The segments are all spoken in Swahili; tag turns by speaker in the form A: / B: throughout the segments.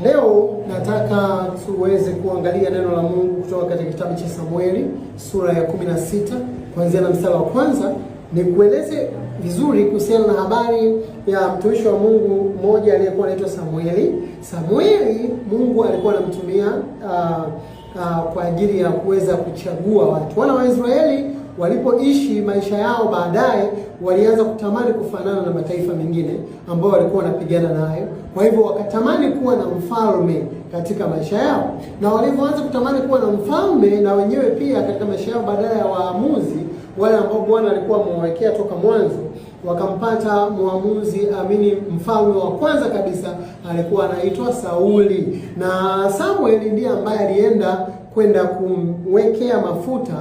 A: Leo nataka tuweze kuangalia neno la Mungu kutoka katika kitabu cha Samueli sura ya 16 kuanzia na mstari wa kwanza. Nikueleze vizuri kuhusiana na habari ya mtumishi wa Mungu mmoja aliyekuwa anaitwa Samueli. Samueli Mungu alikuwa anamtumia kwa ajili ya kuweza kuchagua watu. Wana wa Israeli walipoishi maisha yao baadaye walianza kutamani kufanana na mataifa mengine ambao walikuwa wanapigana nayo. Kwa hivyo wakatamani kuwa na mfalme katika maisha yao. Na walipoanza kutamani kuwa na mfalme na wenyewe pia katika maisha yao, badala ya waamuzi wale ambao Bwana alikuwa amewawekea toka mwanzo, wakampata mfalme wa kwanza kabisa alikuwa anaitwa Sauli. Na Samueli ndiye ambaye alienda kwenda kumwekea mafuta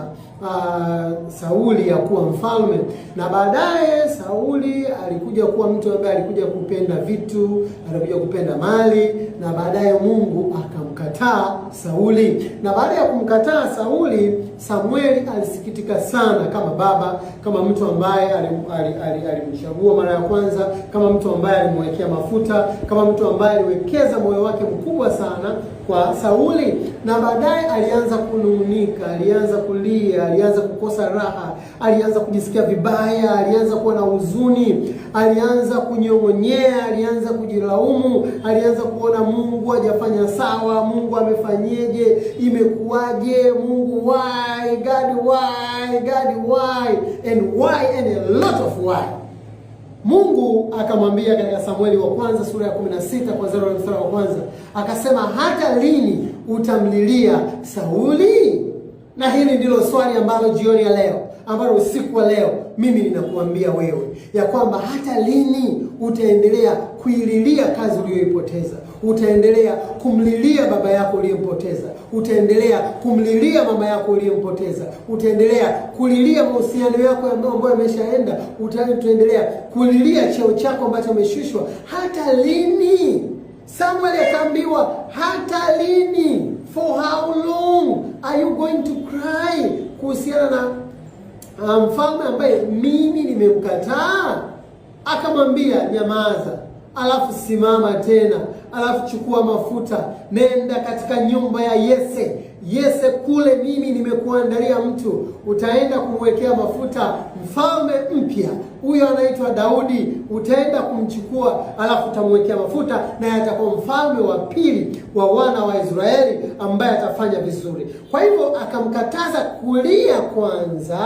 A: Sauli ya kuwa mfalme. Na baadaye Sauli alikuja kuwa mtu ambaye alikuja kupenda vitu, alikuja kupenda mali, na baadaye Mungu akamkataa Sauli. Na baada ya kumkataa Sauli, Samueli alisikitika sana kama baba, kama mtu ambaye alimchagua mara ya kwanza, kama mtu ambaye alimwekea mafuta, kama mtu ambaye aliwekeza moyo wake mkubwa sana kwa Sauli. Na baadaye alianza kunung'unika, alianza kulia, alianza kukosa raha, alianza kujisikia vibaya, alianza kuwa na huzuni, alianza kunyong'onyea, alianza kujilaumu, alianza kuona Mungu hajafanya sawa, Mungu amefanyeje, imekuwaje, Mungu why, God why, God why, and a lot of why. Mungu akamwambia katika Samueli wa kwanza sura ya 16 kuanzia mstari wa kwanza, akasema, hata lini utamlilia Sauli? Na hili ndilo swali ambalo jioni ya leo, ambalo usiku wa leo mimi ninakuambia wewe, ya kwamba hata lini utaendelea kuililia kazi uliyoipoteza? Utaendelea kumlilia baba yako uliyempoteza? Utaendelea kumlilia mama yako uliyempoteza? Utaendelea kulilia mahusiano yako ambayo yameshaenda? Utaendelea kulilia cheo chako ambacho umeshushwa? Hata lini? Samuel akaambiwa, hata lini? For how long are you going to cry kuhusiana na mfalme ambaye mimi nimemkataa? Akamwambia, nyamaza, alafu simama tena, alafu chukua mafuta, nenda katika nyumba ya Yese kule mimi nimekuandalia mtu, utaenda kumwekea mafuta mfalme mpya, huyo anaitwa Daudi. Utaenda kumchukua, alafu utamwekea mafuta, na atakuwa mfalme wa pili wa wana wa Israeli ambaye atafanya vizuri. Kwa hivyo akamkataza kulia kwanza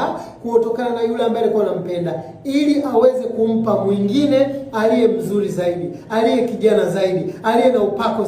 A: kutokana na yule ambaye alikuwa anampenda, ili aweze kumpa mwingine aliye mzuri zaidi, aliye kijana zaidi, aliye na upako